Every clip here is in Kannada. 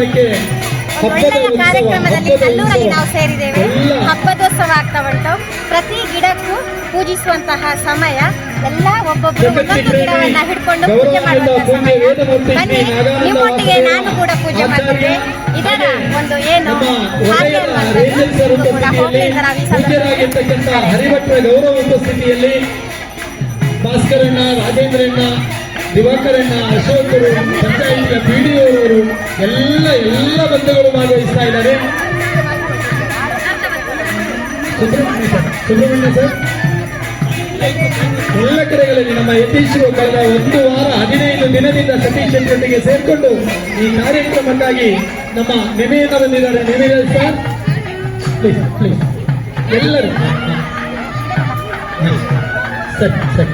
ಕಾರ್ಯಕ್ರಮಕ್ಕೆ ಒಳ್ಳೆಯ ಕಾರ್ಯಕ್ರಮದಲ್ಲಿ ನಲ್ಲೂರಲ್ಲಿ ನಾವು ಸೇರಿದ್ದೇವೆ. ಹಬ್ಬದೋತ್ಸವ ಆಗ್ತಾ ಉಂಟು. ಪ್ರತಿ ಗಿಡಕ್ಕೂ ಪೂಜಿಸುವಂತಹ ಸಮಯ. ಎಲ್ಲ ಒಬ್ಬೊಬ್ಬರು ಒಂದೊಂದು ಗಿಡವನ್ನ ಹಿಡ್ಕೊಂಡು ಪೂಜೆ ಮಾಡುವಂತಹ ಸಮಯ. ಬನ್ನಿ, ನಿಮ್ಮೊಟ್ಟಿಗೆ ನಾನು ಕೂಡ ಪೂಜೆ ಮಾಡ್ತೇವೆ. ಇದರ ಒಂದು ಏನು ಹಾಗೆ ಅನ್ನುವಂಥದ್ದು ಕೂಡ ಹೋಗ್ಲಿಂದ ನಾವು ಈ ಸಂದರ್ಭದಲ್ಲಿ ಹರಿಭಟ್ರ ಗೌರವ ಉಪಸ್ಥಿತಿಯಲ್ಲಿ ಭಾಸ್ಕರಣ್ಣ, ರಾಜೇಂದ್ರಣ್ಣ, ದಿವಾಕರಣ್ಣ, ಅಶೋಕರು, ಪಂಚಾಯಿತಿಯ ಪಿಡಿಒವರು ಎಲ್ಲ ಬಂಧುಗಳು ಭಾಗವಹಿಸ್ತಾ ಇದ್ದಾರೆ. ಸುಬ್ರಹ್ಮಣ್ಯ ಸರ್ ಎಲ್ಲ ಕಡೆಗಳಲ್ಲಿ ನಮ್ಮ ಯತೀಶ್ವರು ಕಳೆದ 1 ವಾರ 15 ದಿನದಿಂದ ಸತೀಶ್ ಜೊತೆಗೆ ಸೇರ್ಕೊಂಡು ಈ ಕಾರ್ಯಕ್ರಮಕ್ಕಾಗಿ ನಮ್ಮ ನಿವೇದನ ಬಂದಿದ್ದಾರೆ. ನಿವೇದನ ಸರ್ ಪ್ಲೀಸ್ ಎಲ್ಲರೂ ಸರಿ ಸರಿ.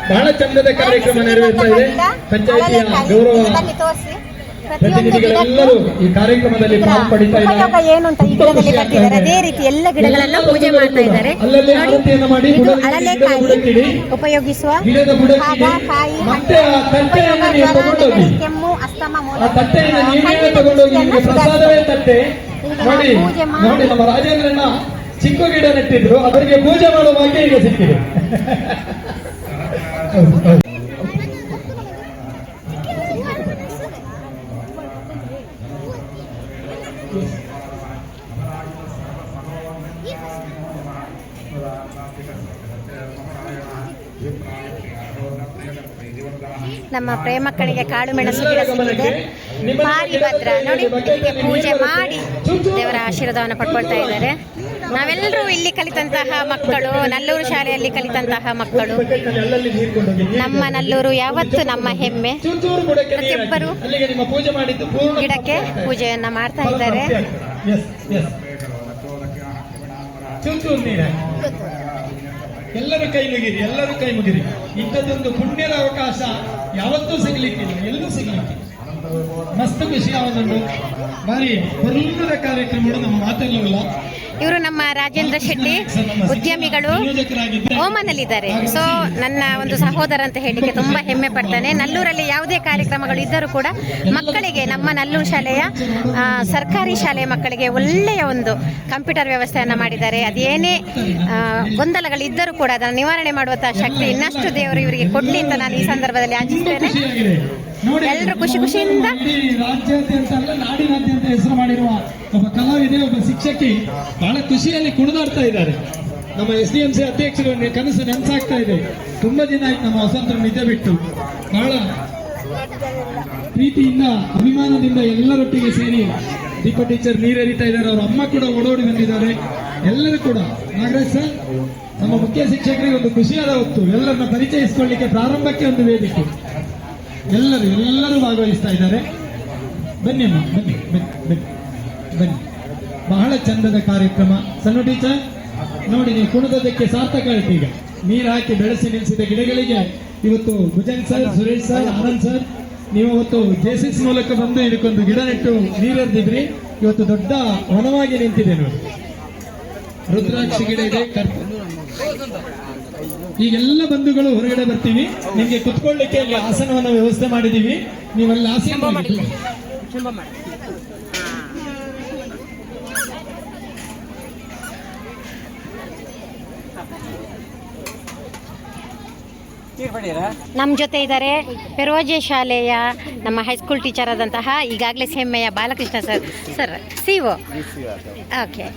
ಬಹಳ ಚಂದದ ಕಾರ್ಯಕ್ರಮ ನೆರವೇರ್ತಾ ಇದೆ. ಪಂಚಾಯಿತಿಯ ಗೌರವ ಪ್ರತಿನಿಧಿಗಳೆಲ್ಲರೂ ಈ ಕಾರ್ಯಕ್ರಮದಲ್ಲಿ ಪಾಲ್ಪಡಿತಾ ಇದ್ದಾರೆ. ಏನು ಅಂತ ಈ ಗಿಡದಲ್ಲಿ ಕಟ್ಟಿದ್ದಾರೆ. ಅದೇ ರೀತಿ ಎಲ್ಲ ಗಿಡಗಳನ್ನ ಪೂಜೆ ಮಾಡ್ತಾ ಇದ್ದಾರೆ. ಅಲ್ಲಲ್ಲಿ ಆರತಿಯನ್ನು ಮಾಡಿ ಅಳಲೆಕಾಯಿ ಉಪಯೋಗಿಸುವ ಮತ್ತೆ ಆ ತಟ್ಟೆಯನ್ನು ನೀವು ತಗೊಂಡೋಗಿ, ಕೆಮ್ಮು, ಅಸ್ತಮ, ಆ ತಟ್ಟೆಯನ್ನು ನೀವೇ ತಗೊಂಡೋಗಿ ನಿಮಗೆ ಪ್ರಸಾದವೇ ತಟ್ಟೆ. ನೋಡಿ ನೋಡಿ, ನಮ್ಮ ರಾಜೇಂದ್ರಣ್ಣ ಚಿಕ್ಕ ಗಿಡ ನೆಟ್ಟಿದ್ರು, ಅವರಿಗೆ ಪೂಜೆ ಮಾಡುವ ಭಾಗ್ಯ ಈಗ ಸಿಕ್ಕಿದೆ. ನಮ್ಮ ಪ್ರೇಮಕ್ಕಳಿಗೆ ಕಾಳು ಮೆಣಸು ಗಿಡ ಸಿಕ್ಕಿದೆ. ಭಾರಿ ಭದ್ರ ನೋಡಿ, ಇದಕ್ಕೆ ಪೂಜೆ ಮಾಡಿ ದೇವರ ಆಶೀರ್ವಾದವನ್ನು ಪಡ್ಕೊಳ್ತಾ ಇದ್ದಾರೆ. ನಾವೆಲ್ಲರೂ ಇಲ್ಲಿ ಕಲಿತಂತಹ ಮಕ್ಕಳು, ನಲ್ಲೂರು ಶಾಲೆಯಲ್ಲಿ ಕಲಿತಂತಹ ಮಕ್ಕಳು. ನಮ್ಮ ನಲ್ಲೂರು ಯಾವತ್ತು ನಮ್ಮ ಹೆಮ್ಮೆ. ಪ್ರತಿಯೊಬ್ಬರು ಗಿಡಕ್ಕೆ ಪೂಜೆಯನ್ನ ಮಾಡ್ತಾ ಇದ್ದಾರೆ. ಎಲ್ಲರೂ ಕೈ ಮುಗಿರಿ. ಇಂಥದ್ದೊಂದು ಪುಣ್ಯದ ಅವಕಾಶ ಯಾವತ್ತೂ ಸಿಗ್ಲಿಕ್ಕಿಲ್ಲ, ಎಲ್ಲೂ ಸಿಗ್ಲಿಕ್ಕಿಲ್ಲ. ಮಸ್ತ್ ಖುಷಿ. ಅವನೊಂದು ಬಾರಿ ಹೊರಲದ ಕಾರ್ಯಕ್ರಮಗಳು ನಮ್ಮ ಮಾತೆಲ್ಲವಲ್ಲ. ಇವರು ನಮ್ಮ ರಾಜೇಂದ್ರ ಶೆಟ್ಟಿ ಉದ್ಯಮಿಗಳು ಓಮನಲ್ಲಿದ್ದಾರೆ. ಸೊ ನನ್ನ ಒಂದು ಸಹೋದರ ಅಂತ ಹೇಳಿಕ್ಕೆ ತುಂಬಾ ಹೆಮ್ಮೆ ಪಡ್ತಾನೆ. ನಲ್ಲೂರಲ್ಲಿ ಯಾವುದೇ ಕಾರ್ಯಕ್ರಮಗಳು ಇದ್ದರೂ ಕೂಡ ಮಕ್ಕಳಿಗೆ, ನಮ್ಮ ನಲ್ಲೂರು ಶಾಲೆಯ ಸರ್ಕಾರಿ ಶಾಲೆಯ ಮಕ್ಕಳಿಗೆ ಒಳ್ಳೆಯ ಒಂದು ಕಂಪ್ಯೂಟರ್ ವ್ಯವಸ್ಥೆಯನ್ನು ಮಾಡಿದ್ದಾರೆ. ಅದೇನೇ ಗೊಂದಲಗಳಿದ್ದರೂ ಕೂಡ ಅದನ್ನು ನಿವಾರಣೆ ಮಾಡುವಂತಹ ಶಕ್ತಿ ಇನ್ನಷ್ಟು ದೇವರು ಇವರಿಗೆ ಕೊಡ್ಲಿ ಅಂತ ನಾನು ಈ ಸಂದರ್ಭದಲ್ಲಿ ಆಶಿಸ್ತೇನೆ. ಎಲ್ಲರೂ ಖುಷಿ ಖುಷಿಯಿಂದ ರಾಜ್ಯಾದ್ಯಂತ ಅಲ್ಲ, ನಾಡಿನಾದ್ಯಂತ ಹೆಸರು ಮಾಡಿರುವ ಒಬ್ಬ ಕಲಾವಿದೆ, ಒಬ್ಬ ಶಿಕ್ಷಕಿ ಬಹಳ ಖುಷಿಯಲ್ಲಿ ಕುಣಿದಾಡ್ತಾ ಇದ್ದಾರೆ. ನಮ್ಮ SDMC ಅಧ್ಯಕ್ಷರು ಕನಸು ನೆನಸಾಗ್ತಾ ಇದೆ. ತುಂಬಾ ದಿನ ಆಯ್ತು ನಮ್ಮ ವಸಂತ ನಿದ್ದೆ ಬಿಟ್ಟು. ಬಹಳ ಪ್ರೀತಿಯಿಂದ, ಅಭಿಮಾನದಿಂದ ಎಲ್ಲರೊಟ್ಟಿಗೆ ಸೇರಿ ದೀಪ ಟೀಚರ್ ನೀರೆರಿತಾ ಇದ್ದಾರೆ. ಅವ್ರ ಅಮ್ಮ ಕೂಡ ಓಡೋಡಿ ಬಂದಿದ್ದಾರೆ. ಎಲ್ಲರೂ ಕೂಡ ನಾಗರಾಜ್ ಸರ್, ನಮ್ಮ ಮುಖ್ಯ ಶಿಕ್ಷಕರಿಗೆ ಒಂದು ಖುಷಿಯಾದ ಹೊತ್ತು. ಎಲ್ಲರನ್ನ ಪರಿಚಯಿಸಿಕೊಳ್ಳಿಕ್ಕೆ ಪ್ರಾರಂಭಕ್ಕೆ ಒಂದು ವೇದಿಕೆ. ಎಲ್ಲರೂ ಭಾಗವಹಿಸ್ತಾ ಇದ್ದಾರೆ. ಬನ್ನಿ ಅಮ್ಮ, ಬನ್ನಿ ಬನ್ನಿ ಬನ್ನಿ ಬನ್ನಿ. ಬಹಳ ಚಂದದ ಕಾರ್ಯಕ್ರಮ. ಸಣ್ಣ ಟೀಚರ್ ನೋಡಿ, ನೀವು ಕುಣಿದಕ್ಕೆ ಸಾರ್ಥಕ ಆಯ್ತು. ಈಗ ನೀರು ಹಾಕಿ ಬೆಳೆಸಿ ನಿಲ್ಲಿಸಿದ ಗಿಡಗಳಿಗೆ ಇವತ್ತು Bhujang sir, Suresh sir, Anand sir, ನೀವು ಅವತ್ತು JCS ಮೂಲಕ ಬಂದು ಇದಕ್ಕೊಂದು ಗಿಡ ನೆಟ್ಟು ನೀರೆರೆದಿದ್ರಿ. ಇವತ್ತು ದೊಡ್ಡ ವನವಾಗಿ ನಿಂತಿದೆ ನೋಡಿ. ರುದ್ರಾಕ್ಷಿ ಗಿಡ ಇದೆ. ಈಗೆಲ್ಲ ಬಂಧುಗಳು ಹೊರಗಡೆ ಬರ್ತೀವಿ. ನಿಮ್ಗೆ ಕುತ್ಕೊಳ್ಳಿಕ್ಕೆ ಅಲ್ಲಿ ಆಸನವನ್ನು ವ್ಯವಸ್ಥೆ ಮಾಡಿದೀವಿ. ನೀವೆಲ್ಲ ಆಸನ ಮಾಡಿ. ನಮ್ಮ ಜೊತೆ ಇದ್ದಾರೆ ಪೆರೋಜೆ ಶಾಲೆಯ ನಮ್ಮ ಹೈಸ್ಕೂಲ್ ಟೀಚರ್ ಆದಂತಹ ಈಗಾಗಲೇ ಹೆಮ್ಮೆಯ ಬಾಲಕೃಷ್ಣ ಸರ್ CO. ಓಕೆ,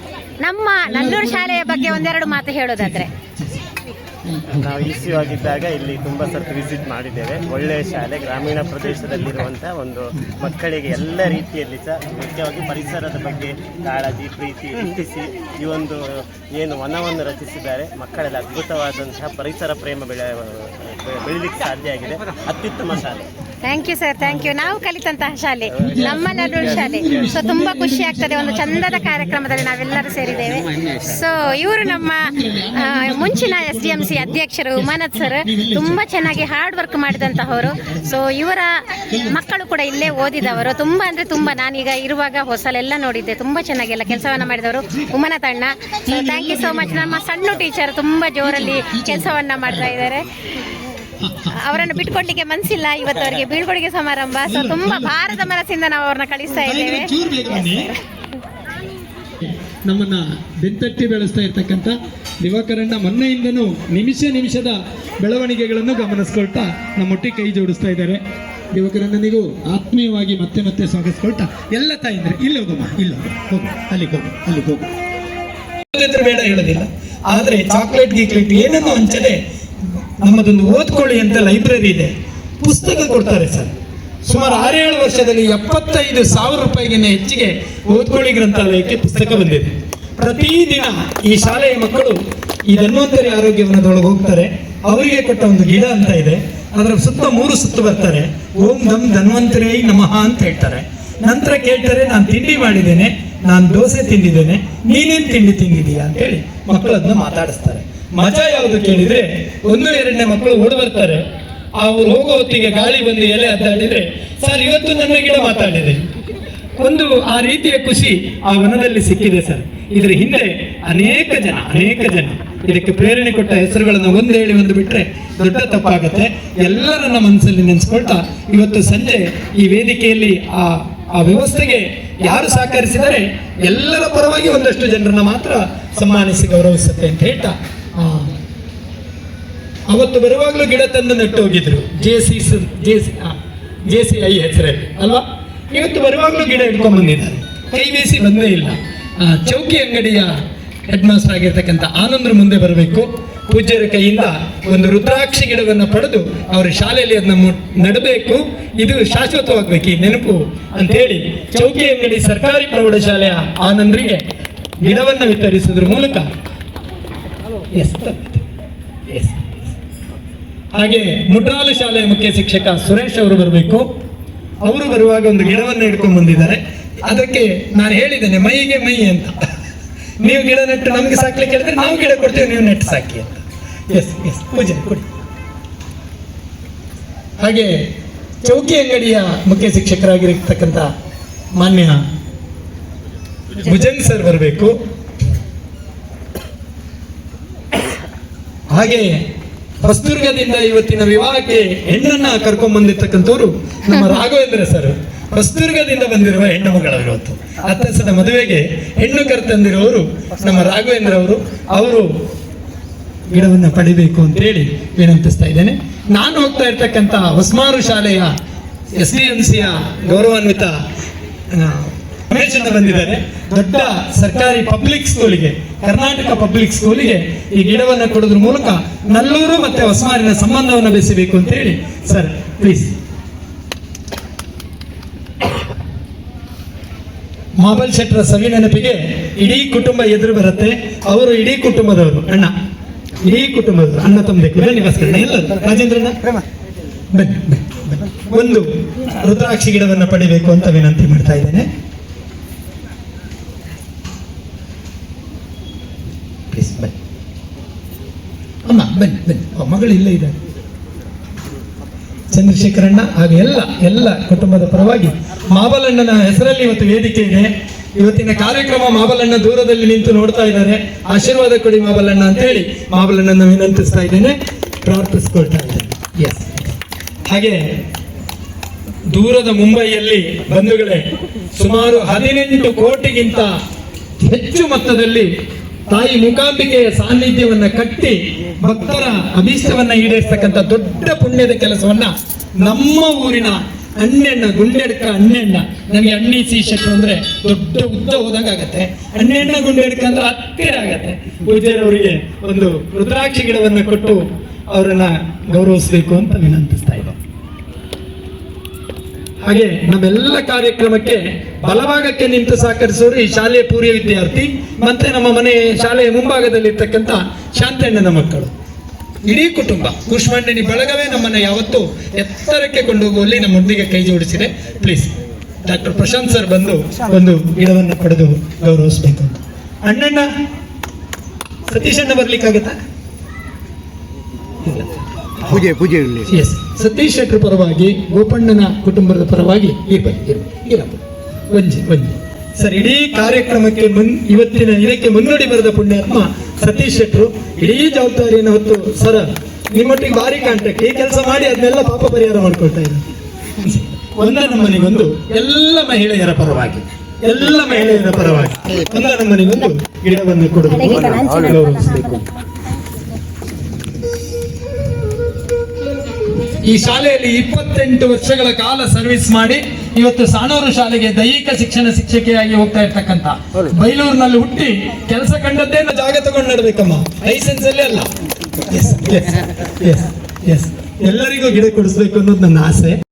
ನಮ್ಮ ನಲ್ಲೂರು ಶಾಲೆಯ ಬಗ್ಗೆ ಒಂದೆರಡು ಮಾತು ಹೇಳೋದಾದ್ರೆ. ನಾವು ECU ಆಗಿದ್ದಾಗ ಇಲ್ಲಿ ತುಂಬ ಸರ್ತಿ ವಿಸಿಟ್ ಮಾಡಿದ್ದೇವೆ. ಒಳ್ಳೆಯ ಶಾಲೆ, ಗ್ರಾಮೀಣ ಪ್ರದೇಶದಲ್ಲಿರುವಂಥ ಒಂದು ಮಕ್ಕಳಿಗೆ ಎಲ್ಲ ರೀತಿಯಲ್ಲಿ ಸಹ, ಮುಖ್ಯವಾಗಿ ಪರಿಸರದ ಬಗ್ಗೆ ಕಾಳಜಿ, ಪ್ರೀತಿ ಹೆಚ್ಚಿಸಿ ಈ ಒಂದು ಏನು ವನವನ್ನು ರಚಿಸಿದ್ದಾರೆ. ಮಕ್ಕಳಲ್ಲಿ ಅದ್ಭುತವಾದಂತಹ ಪರಿಸರ ಪ್ರೇಮ ಬೆಳೀಲಿಕ್ಕೆ ಸಾಧ್ಯ ಆಗಿದೆ. ಅತ್ಯುತ್ತಮ ಶಾಲೆ. Thank you sir, thank you. ನಾವು ಕಲಿತಂತಹ ಶಾಲೆ ನಮ್ಮ ನಲ್ಲೂರು ಶಾಲೆ. ಸೊ ತುಂಬಾ ಖುಷಿ ಆಗ್ತದೆ. ಒಂದು ಚಂದದ ಕಾರ್ಯಕ್ರಮದಲ್ಲಿ ನಾವೆಲ್ಲರೂ ಸೇರಿದ್ದೇವೆ. ಸೊ ಇವರು ನಮ್ಮ ಮುಂಚಿನ SDMC ಅಧ್ಯಕ್ಷರು ಉಮಾನತ್ ಸರ್. ತುಂಬಾ ಚೆನ್ನಾಗಿ ಹಾರ್ಡ್ ವರ್ಕ್ ಮಾಡಿದಂತಹವರು. ಸೊ ಇವರ ಮಕ್ಕಳು ಕೂಡ ಇಲ್ಲೇ ಓದಿದವರು. ತುಂಬಾ ಅಂದ್ರೆ ತುಂಬಾ, ನಾನೀಗ ಇರುವಾಗ ಹೊಸಲೆಲ್ಲ ನೋಡಿದ್ದೆ. ತುಂಬಾ ಚೆನ್ನಾಗೆಲ್ಲ ಕೆಲಸವನ್ನ ಮಾಡಿದವರು ಉಮಾನತ್ ಅಣ್ಣ. So thank you so much. ನಮ್ಮ ಸಣ್ಣ ಟೀಚರ್ ತುಂಬಾ ಜೋರಲ್ಲಿ ಕೆಲಸವನ್ನ ಮಾಡ್ತಾ ಇದ್ದಾರೆ. ಅವರನ್ನು ಬಿಟ್ಕೊಡ್ಲಿಕ್ಕೆ ಮನಸ್ಸಿಲ್ಲ ಇವತ್ತು ಅವರಿಗೆ ಬೀಳ್ಕೊಡುಗೆ ಸಮಾರಂಭ. ಸೊ ತುಂಬಾ ಭಾರದ ಮನಸ್ಸಿಂದ ನಾವು ಅವ್ರನ್ನ ಕಳಿಸ್ತಾ ಇದ್ದೇವೆ. ಚೂರು ಬೇಗ ಬನ್ನಿ. ನಮ್ಮನ್ನ ಬೆಂತಟ್ಟಿ ಬೆಳೆಸ್ತಾ ಇರ್ತಕ್ಕಂಥ ದಿವಾಕರಣ್ಣ ಮೊನ್ನೆಯಿಂದನೂ ನಿಮಿಷದ ಬೆಳವಣಿಗೆಗಳನ್ನು ಗಮನಿಸ್ಕೊಳ್ತಾ ನಮ್ಮೊಟ್ಟಿಗೆ ಕೈ ಜೋಡಿಸ್ತಾ ಇದ್ದಾರೆ. ದಿವಾಕರಣ್ಣನಿಗೂ ಆತ್ಮೀಯವಾಗಿ ಮತ್ತೆ ಸ್ವಾಗತಿಸ್ಕೊಳ್ತಾ ಎಲ್ಲ ತಾಯಿಂದ್ರೆ ಇಲ್ಲಿ ಹೋಗಮ್ಮ, ಇಲ್ಲಿ ಹೋಗು, ಅಲ್ಲಿಗೆ ಹೋಗು ಬೇಡ ಹೇಳೋದಿಲ್ಲ. ಆದ್ರೆ ಚಾಕ್ಲೇಟ್ ಗೀಕ್ಲೇಟ್ ಏನನ್ನು ಹಂಚದೆ ನಮ್ಮದೊಂದು ಓದ್ಕೊಳ್ಳಿ ಅಂತ ಲೈಬ್ರರಿ ಇದೆ, ಪುಸ್ತಕ ಕೊಡ್ತಾರೆ ಸರ್. ಸುಮಾರು 6-7 ವರ್ಷದಲ್ಲಿ 75,000 ರೂಪಾಯಿಗಿಂತ ಹೆಚ್ಚಿಗೆ ಓದ್ಕೊಳ್ಳಿ ಗ್ರಂಥಾಲಯಕ್ಕೆ ಪುಸ್ತಕ ಬಂದಿದೆ. ಪ್ರತಿದಿನ ಈ ಶಾಲೆಯ ಮಕ್ಕಳು ಈ ಧನ್ವಂತರಿ ಆರೋಗ್ಯವನದೊಳಗೆ ಹೋಗ್ತಾರೆ. ಅವರಿಗೆ ಕೊಟ್ಟ ಒಂದು ಗಿಡ ಅಂತ ಇದೆ, ಅದರ ಸುತ್ತ 3 ಸುತ್ತು ಬರ್ತಾರೆ. ಓಂ ದಮ್ ಧನ್ವಂತರಿ ನಮಃ ಅಂತ ಹೇಳ್ತಾರೆ. ನಂತರ ಕೇಳ್ತಾರೆ, ನಾನು ತಿಂಡಿ ಮಾಡಿದ್ದೇನೆ, ನಾನು ದೋಸೆ ತಿಂದಿದ್ದೇನೆ, ನೀನೇನು ತಿಂಡಿ ತಿಂದಿದೀಯಾ ಅಂತ ಹೇಳಿ ಮಕ್ಕಳು ಅದನ್ನ ಮಾತಾಡಿಸ್ತಾರೆ. ಮಜಾ ಯಾವುದು ಕೇಳಿದ್ರೆ 1-2ನೇ ಮಕ್ಕಳು ಓಡಿ ಬರ್ತಾರೆ. ಅವ್ರು ಹೋಗೋ ಹೊತ್ತಿಗೆ ಗಾಳಿ ಬಂದು ಎಲೆ ಅದ್ದಾಡಿದ್ರೆ, ಸರ್ ಇವತ್ತು ನನ್ನ ಗಿಡ ಮಾತಾಡಿದೆ. ಒಂದು ಆ ರೀತಿಯ ಖುಷಿ ಆ ವನದಲ್ಲಿ ಸಿಕ್ಕಿದೆ ಸರ್. ಇದರ ಹಿಂದೆ ಅನೇಕ ಜನ ಇದಕ್ಕೆ ಪ್ರೇರಣೆ ಕೊಟ್ಟ ಹೆಸರುಗಳನ್ನು ಒಂದು ಬಿಟ್ರೆ ದೊಡ್ಡ ತಪ್ಪಾಗತ್ತೆ. ಎಲ್ಲರನ್ನ ಮನಸ್ಸಲ್ಲಿ ನೆನೆಸ್ಕೊಳ್ತಾ ಇವತ್ತು ಸಂಜೆ ಈ ವೇದಿಕೆಯಲ್ಲಿ ಆ ವ್ಯವಸ್ಥೆಗೆ ಯಾರು ಸಹಕರಿಸಿದರೆ ಎಲ್ಲರ ಪರವಾಗಿ ಒಂದಷ್ಟು ಜನರನ್ನ ಮಾತ್ರ ಸನ್ಮಾನಿಸಿ ಗೌರವಿಸುತ್ತೆ ಅಂತ ಹೇಳ್ತಾ, ಅವತ್ತು ಬರುವಾಗಲೂ ಗಿಡ ತಂದು ನೆಟ್ಟು ಹೋಗಿದ್ರು JCI ಹೆಸರಲ್ಲಿ ಅಲ್ವಾ. ಇವತ್ತು ಬರುವಾಗಲೂ ಗಿಡ ಇಟ್ಕೊಂಡ್ ಬಂದಿದ್ದಾರೆ, ಕೈ ಬೀಸಿ ಬಂದೇ ಇಲ್ಲ. ಚೌಕಿ ಅಂಗಡಿಯ ಹೆಡ್ ಮಾಸ್ಟರ್ ಆಗಿರ್ತಕ್ಕಂಥ ಆನಂದ್ರ ಮುಂದೆ ಬರಬೇಕು. ಪೂಜ್ಯರ ಕೈಯಿಂದ ಒಂದು ರುದ್ರಾಕ್ಷಿ ಗಿಡವನ್ನು ಪಡೆದು ಅವರ ಶಾಲೆಯಲ್ಲಿ ಅದನ್ನ ನೆಡಬೇಕು. ಇದು ಶಾಶ್ವತವಾಗಬೇಕು ಈ ನೆನಪು ಅಂತೇಳಿ ಚೌಕಿ ಅಂಗಡಿ ಸರ್ಕಾರಿ ಪ್ರೌಢಶಾಲೆಯ ಆನಂದ್ರಿಗೆ ಗಿಡವನ್ನು ವಿತರಿಸುವುದರ ಮೂಲಕ ಹಾಗೆ ಮುಟ್ರಾಲು ಶಾಲೆಯ ಮುಖ್ಯ ಶಿಕ್ಷಕ ಸುರೇಶ್ ಅವರು ಬರಬೇಕು. ಅವರು ಬರುವಾಗ ಒಂದು ಗಿಡವನ್ನು ಹಿಡ್ಕೊಂಡು ಬಂದಿದ್ದಾರೆ. ಅದಕ್ಕೆ ನಾನು ಹೇಳಿದ್ದೇನೆ, ಮೈಗೆ ಮೈ ಅಂತ. ನೀವು ಗಿಡ ನೆಟ್ಟು ನಮ್ಗೆ ಸಾಕ್ಲಿಕ್ಕೆ ಹೇಳಿದ್ರೆ ನಾವು ಗಿಡ ಕೊಡ್ತೇವೆ, ನೀವು ನೆಟ್ಟು ಸಾಕಿ ಅಂತ. ಪೂಜೆ ಕೊಡಿ. ಹಾಗೆ ಚೌಕಿ ಅಂಗಡಿಯ ಮುಖ್ಯ ಶಿಕ್ಷಕರಾಗಿರ್ತಕ್ಕಂಥ ಮಾನ್ಯ ಭುಜಂಗ್ ಸರ್ ಬರಬೇಕು. ಹಾಗೆ ಹೊಸದುರ್ಗದಿಂದ ಇವತ್ತಿನ ವಿವಾಹಕ್ಕೆ ಹೆಣ್ಣನ್ನ ಕರ್ಕೊಂಡ್ ಬಂದಿರ್ತಕ್ಕಂಥವ್ರು ನಮ್ಮ ರಾಘವೇಂದ್ರ ಸರ್. ಹೊಸದುರ್ಗದಿಂದ ಬಂದಿರುವ ಹೆಣ್ಣು ಮಗಳು ಇವತ್ತು ಅತ್ತಸದ ಮದುವೆಗೆ ಹೆಣ್ಣು ಕರೆತಂದಿರೋರು ನಮ್ಮ ರಾಘವೇಂದ್ರ ಅವರು ಗಿಡವನ್ನು ಪಡಿಬೇಕು ಅಂತ ಹೇಳಿ ವಿನಂತಿಸ್ತಾ ಇದ್ದೇನೆ. ನಾನು ಹೋಗ್ತಾ ಇರ್ತಕ್ಕಂಥ ಹೊಸಮಾರು ಶಾಲೆಯ SDMCಯ ಗೌರವಾನ್ವಿತ ರಮೇಶಣ್ಣ ಬಂದಿದ್ದಾರೆ. ದೊಡ್ಡ ಸರ್ಕಾರಿ ಪಬ್ಲಿಕ್ ಸ್ಕೂಲಿಗೆ, ಕರ್ನಾಟಕ ಪಬ್ಲಿಕ್ ಸ್ಕೂಲಿಗೆ ಈ ಗಿಡವನ್ನು ಕೊಡೋದ್ರ ಮೂಲಕ ನಲ್ಲೂರು ಮತ್ತೆ ಹೊಸಮಾರಿನ ಸಂಬಂಧವನ್ನು ಬೆಸೆಸಬೇಕು ಅಂತ ಹೇಳಿ ಸರ್ ಪ್ಲೀಸ್. ಮಾಬಲ್ ಶೆಟ್ಟರ ಸವಿ ನೆನಪಿಗೆ ಇಡೀ ಕುಟುಂಬ ಎದುರು ಬರುತ್ತೆ. ಅವರು ಇಡೀ ಕುಟುಂಬದವರು, ಇಡೀ ಕುಟುಂಬದವರು, ಅಣ್ಣ ತಮ್ಮದಿಕ್ಕೂ ಬನ್ನಿ ಬಸ್ಕರಣ ಎಲ್ಲರೂ. ರಾಜೇಂದ್ರನ ಬನ್ನಿ, ಒಂದು ರುದ್ರಾಕ್ಷಿ ಗಿಡವನ್ನು ಪಡಿಬೇಕು ಅಂತ ವಿನಂತಿ ಮಾಡ್ತಾ ಇದ್ದೇನೆ. ಅಮ್ಮ ಬನ್ನಿ, ಮಗಳು ಇಲ್ಲೇ ಇದ್ದಾರೆ. ಚಂದ್ರಶೇಖರಣ್ಣ ಹಾಗೂ ಎಲ್ಲ ಕುಟುಂಬದ ಪರವಾಗಿ ಮಾಬಲಣ್ಣನ ಹೆಸರಲ್ಲಿ ಇವತ್ತು ವೇದಿಕೆ ಇದೆ. ಇವತ್ತಿನ ಕಾರ್ಯಕ್ರಮ ಮಾಬಲಣ್ಣ ದೂರದಲ್ಲಿ ನಿಂತು ನೋಡ್ತಾ ಇದ್ದಾರೆ. ಆಶೀರ್ವಾದ ಕೊಡಿ ಮಾಬಲಣ್ಣ ಅಂತ ಹೇಳಿ ಮಾಬಲಣ್ಣನ ವಿನಂತಿಸ್ತಾ ಇದ್ದೇನೆ, ಪ್ರಾರ್ಥಿಸ್ಕೊಳ್ತಾ ಇದ್ದೇನೆ. ಹಾಗೆ ದೂರದ ಮುಂಬೈಯಲ್ಲಿ ಬಂಧುಗಳೇ, ಸುಮಾರು 18 ಕೋಟಿಗಿಂತ ಹೆಚ್ಚು ಮೊತ್ತದಲ್ಲಿ ತಾಯಿ ಮೂಕಾಂಬಿಕೆಯ ಸಾನ್ನಿಧ್ಯವನ್ನ ಕಟ್ಟಿ ಭಕ್ತರ ಅಭೀಷ್ಟವನ್ನ ಈಡೇರಿಸತಕ್ಕಂಥ ದೊಡ್ಡ ಪುಣ್ಯದ ಕೆಲಸವನ್ನ ನಮ್ಮ ಊರಿನ ಅಣ್ಣೆಣ್ಣ, ಗುಂಡೆಡ್ಕ ಅಣ್ಣೆಣ್ಣ, ನನಗೆ ಅಣ್ಣಿ ಸಿ ಶೆಟ್ರು ಅಂದ್ರೆ ದೊಡ್ಡ ಉದ್ದ ಹೋದಂಗ ಆಗತ್ತೆ. ಅಣ್ಣೆಣ್ಣ ಗುಂಡೆಡ್ಕ ಅಂದ್ರೆ ಹತ್ತಿರ ಆಗತ್ತೆ. ಪೂಜ್ಯರವರಿಗೆ ಒಂದು ರುದ್ರಾಕ್ಷಿ ಗಿಡವನ್ನು ಕೊಟ್ಟು ಅವರನ್ನ ಗೌರವಿಸಬೇಕು ಅಂತ ವಿನಂತಿಸ್ತಾ ಇದ್ದೆ. ಹಾಗೆ ನಮ್ಮೆಲ್ಲ ಕಾರ್ಯಕ್ರಮಕ್ಕೆ ಬಲಭಾಗಕ್ಕೆ ನಿಂತು ಸಹಕರಿಸೋರು ಈ ಶಾಲೆಯ ಪೂರ್ವ ವಿದ್ಯಾರ್ಥಿ ಮತ್ತೆ ನಮ್ಮ ಮನೆ ಶಾಲೆಯ ಮುಂಭಾಗದಲ್ಲಿರ್ತಕ್ಕಂಥ ಶಾಂತಣ್ಣನ ಮಕ್ಕಳು. ಇಡೀ ಕುಟುಂಬ ಕೂಷ್ಮಾಂಡನಿ ಬಳಗವೇ ನಮ್ಮನ್ನು ಯಾವತ್ತೂ ಎತ್ತರಕ್ಕೆ ಕೊಂಡೋಗುವಲ್ಲಿ ನಮ್ಮೊಂದಿಗೆ ಕೈ ಜೋಡಿಸಿದೆ. ಪ್ಲೀಸ್ ಡಾಕ್ಟರ್ ಪ್ರಶಾಂತ್ ಸರ್ ಬಂದು ಒಂದು ಗಿಡವನ್ನು ಪಡೆದು ಗೌರವಿಸಬೇಕು ಅಂತ. ಅಣ್ಣಣ್ಣ ಸತೀಶಣ್ಣ ಬರ್ಲಿಕ್ಕಾಗತ್ತಾ? ಪೂಜೆ ಎಸ್, ಸತೀಶ್ ಶೆಟ್ಟರ್ ಪರವಾಗಿ, ಗೋಪಣ್ಣನ ಕುಟುಂಬದ ಪರವಾಗಿ ಇರಪ್ಪ ಒಂಜಿ ಸರ್. ಇಡೀ ಕಾರ್ಯಕ್ರಮಕ್ಕೆ ಇದಕ್ಕೆ ಮುನ್ನುಡಿ ಬರೆದ ಪುಣ್ಯಾತ್ಮ ಸತೀಶ್ ಶೆಟ್ಟರು ಇಡೀ ಜವಾಬ್ದಾರಿಯನ್ನು ಹೊತ್ತು ಸರ್ ನಿಮ್ಮೊಟ್ಟಿಗೆ ಭಾರಿ ಕಾಂಟ್ಯಾಕ್ಟ್, ಈ ಕೆಲಸ ಮಾಡಿ ಅದನ್ನೆಲ್ಲ ಪಾಪ ಪರಿಹಾರ ಮಾಡ್ಕೊಳ್ತಾ ಇದ್ದಾರೆ. ಒಂದರ ಮನೆಗೊಂದು ಎಲ್ಲ ಮಹಿಳೆಯರ ಪರವಾಗಿ ಒಂದರ ಮನೆಗೊಂದು ಗಿಡವನ್ನು ಕೊಡಬೇಕು, ಗೌರವಿಸಬೇಕು. ಈ ಶಾಲೆಯಲ್ಲಿ 28 ವರ್ಷಗಳ ಕಾಲ ಸರ್ವಿಸ್ ಮಾಡಿ ಇವತ್ತು ಸಾಣೂರು ಶಾಲೆಗೆ ದೈಹಿಕ ಶಿಕ್ಷಣ ಶಿಕ್ಷಕಿಯಾಗಿ ಹೋಗ್ತಾ ಇರ್ತಕ್ಕಂಥ, ಬೈಲೂರಿನಲ್ಲಿ ಹುಟ್ಟಿ ಕೆಲಸ ಕಂಡದ್ದೇ ಜಾಗ ತಗೊಂಡು ನಡ್ಬೇಕಮ್ಮ, ಲೈಸೆನ್ಸ್ ಅಲ್ಲೇ ಅಲ್ಲ. ಎಲ್ಲರಿಗೂ ಗಿಡ ಕೊಡಿಸ್ಬೇಕು ಅನ್ನೋದು ನನ್ನ ಆಸೆ.